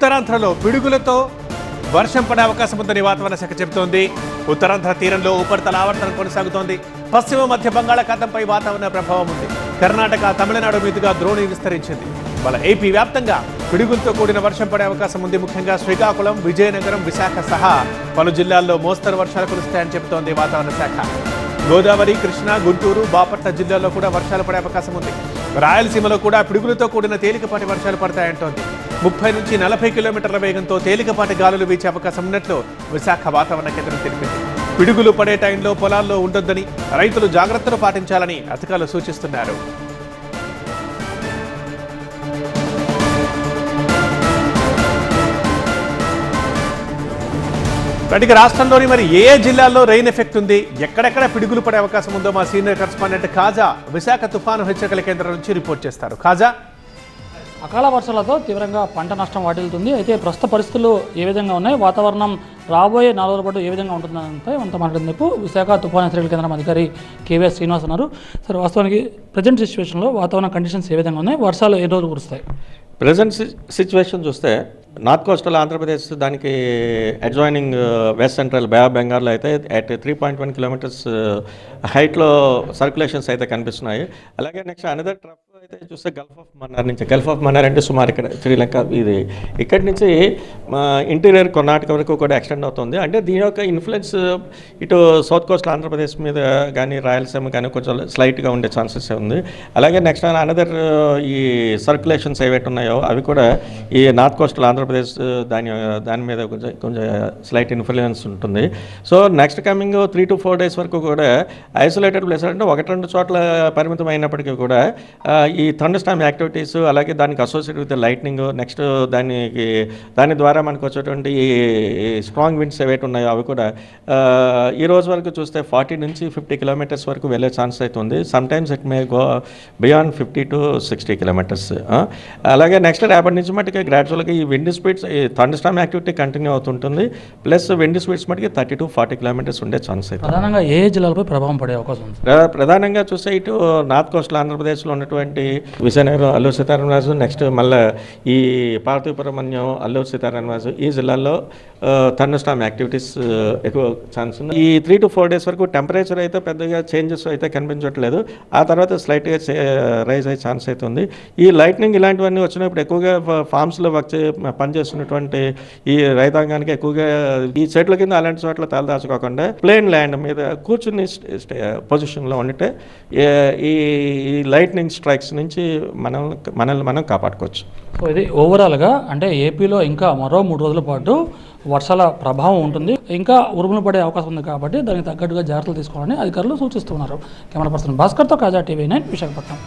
ఉత్తరాంధ్రలో పిడుగులతో వర్షం పడే అవకాశం ఉందని వాతావరణ శాఖ చెబుతోంది. ఉత్తరాంధ్ర తీరంలో ఉపరితల ఆవర్తనం కొనసాగుతోంది. పశ్చిమ మధ్య బంగాళాఖాతంపై వాతావరణ ప్రభావం ఉంది. కర్ణాటక, తమిళనాడు మీదుగా ద్రోణి విస్తరించింది. వాళ్ళ ఏపీ వ్యాప్తంగా పిడుగులతో కూడిన వర్షం పడే అవకాశం ఉంది. ముఖ్యంగా శ్రీకాకుళం, విజయనగరం, విశాఖ సహా పలు జిల్లాల్లో మోస్తరు వర్షాలు కురుస్తాయని చెబుతోంది వాతావరణ శాఖ. గోదావరి, కృష్ణా, గుంటూరు, బాపట్ల జిల్లాల్లో కూడా వర్షాలు పడే అవకాశం ఉంది. రాయలసీమలో కూడా పిడుగులతో కూడిన తేలికపాటి వర్షాలు పడతాయంటోంది. 30 నుంచి 40 కిలోమీటర్ల వేగంతో తేలికపాటి గాలులు వీచే అవకాశం ఉన్నట్లు విశాఖ వాతావరణ కేంద్రం తెలిపింది. పిడుగులు పడే టైంలో పొలాల్లో ఉండొద్దని, రైతులు జాగ్రత్తలు పాటించాలని అధికారులు సూచిస్తున్నారు. ఇక రాష్ట్రంలోని మరి ఏ జిల్లాల్లో రెయిన్ ఎఫెక్ట్ ఉంది, ఎక్కడెక్కడ పిడుగులు పడే అవకాశం ఉందో మా సీనియర్ కరెస్పాండెంట్ ఖాజా విశాఖ తుఫాను హెచ్చరికల కేంద్రం నుంచి రిపోర్ట్ చేస్తారు. ఖాజా, అకాల వర్షాలతో తీవ్రంగా పంట నష్టం వాటిల్లుతుంది. అయితే ప్రస్తుత పరిస్థితులు ఏ విధంగా ఉన్నాయి, వాతావరణం రాబోయే 4 రోజుల పాటు ఏ విధంగా ఉంటుందంటే మనతో మాట్లాడేందుకు విశాఖ తుఫాను హెచ్చరికల కేంద్రం అధికారి కేవీఎస్ శ్రీనివాస్ ఉన్నారు. సార్, వాస్తవానికి ప్రజెంట్ సిచ్యువేషన్లో వాతావరణ కండిషన్స్ ఏ విధంగా ఉన్నాయి, వర్షాలు ఏ రోజు కురుస్తాయి? ప్రజెంట్ సిచ్యువేషన్ చూస్తే నార్త్ కోస్టల్ ఆంధ్రప్రదేశ్ దానికి adjoining west central bay of బెంగాల్లో అయితే అట్ 3.1 కిలోమీటర్స్ హైట్లో సర్క్యులేషన్స్ అయితే కనిపిస్తున్నాయి. అలాగే నెక్స్ట్ అనదర్ ట్రఫ్ అయితే చూస్తే గల్ఫ్ ఆఫ్ మన్నార్ నుంచి, గల్ఫ్ ఆఫ్ మన్నార్ అంటే సుమారు ఇక్కడ శ్రీలంక, ఇది ఇక్కడి నుంచి ఇంటీరియర్ కర్ణాటక వరకు కూడా ఎక్స్టెండ్ అవుతుంది. అంటే దీని యొక్క ఇన్ఫ్లుయెన్స్ ఇటు సౌత్ కోస్టల్ ఆంధ్రప్రదేశ్ మీద కానీ రాయలసీమ కానీ కొంచెం స్లైట్గా ఉండే ఛాన్సెస్ ఉంది. అలాగే నెక్స్ట్ అనదర్ ఈ సర్క్యులేషన్స్ ఏవైతే ఉన్నాయో అవి కూడా ఈ నార్త్ కోస్టల్ ఆంధ్రప్రదేశ్ దాని మీద కొంచెం స్లైట్ ఇన్ఫ్లుయెన్స్ ఉంటుంది. So next coming 3 to 4 days వరకు కూడా ఐసోలేటెడ్ ప్లేస్ అంటే 1-2 చోట్ల పరిమితం అయినప్పటికీ కూడా ఈ థండర్ స్టార్మ్ యాక్టివిటీస్, అలాగే దానికి అసోసియేట్ విత్ లైట్నింగ్, నెక్స్ట్ దాని ద్వారా మనకు వచ్చేటువంటి స్ట్రాంగ్ విండ్స్ ఏవైతే ఉన్నాయో అవి కూడా ఈ రోజు వరకు చూస్తే 40 నుంచి 50 కిలోమీటర్స్ వరకు వెళ్ళే ఛాన్స్ అయితే ఉంది. Some times it may go beyond 50 to 60 kilometres. అలాగే నెక్స్ట్ రేపటి నుంచి మటుకు గ్రాడ్యువల్గా ఈ విండ్ స్పీడ్స్, ఈ థండర్ స్టార్మ్ యాక్టివిటీ కంటిన్యూ అవుతుంటుంది. ప్లస్ విండ్ స్పీడ్స్ మటుకు 30 to 40 కిలోమీటర్స్ ఉండే ఛాన్స్ అయితే. ప్రధానంగా ఏ జిల్లాలపై ప్రభావం పడే అవకాశం ఉంది? ప్రధానంగా చూస్తే ఇటు నార్త్ కోస్టల్ ఆంధ్రప్రదేశ్లో ఉన్నటువంటి విజయనగరం, అల్లూరు సీతారామరాజు, నెక్స్ట్ మళ్ళీ ఈ పార్వతీపురమన్యం, అల్లూరు సీతారామరాజు ఈ జిల్లాల్లో థండర్ స్టార్మ్ యాక్టివిటీస్ ఎక్కువ ఛాన్స్ ఉంది. ఈ 3 to 4 days వరకు టెంపరేచర్ అయితే పెద్దగా చేంజెస్ అయితే కనిపించట్లేదు. ఆ తర్వాత స్లైట్గా రైజ్ అయ్యే ఛాన్స్ అయితే ఉంది. ఈ లైట్నింగ్ ఇలాంటివన్నీ వచ్చినప్పుడు ఎక్కువగా ఫార్మ్స్లో పనిచేస్తున్నటువంటి ఈ రైతాంగానికి ఎక్కువగా ఈ చెట్ల కింద అలాంటి చోట్ల తలదాచుకోకుండా ప్లేన్ ల్యాండ్ మీద కూర్చుని పొజిషన్లో ఉంటే ఈ లైట్నింగ్ స్ట్రైక్స్ నుంచి మనల్ని మనం కాపాడుకోవచ్చు. సో ఇది ఓవరాల్గా అంటే ఏపీలో ఇంకా మరో 3 రోజుల పాటు వర్షాల ప్రభావం ఉంటుంది, ఇంకా ఉరుములు పడే అవకాశం ఉంది. కాబట్టి దానికి తగ్గట్టుగా జాగ్రత్తలు తీసుకోవాలని అధికారులు సూచిస్తున్నారు. కెమెరా పర్సన్ భాస్కర్తో ఖాజా, TV9 విశాఖపట్నం.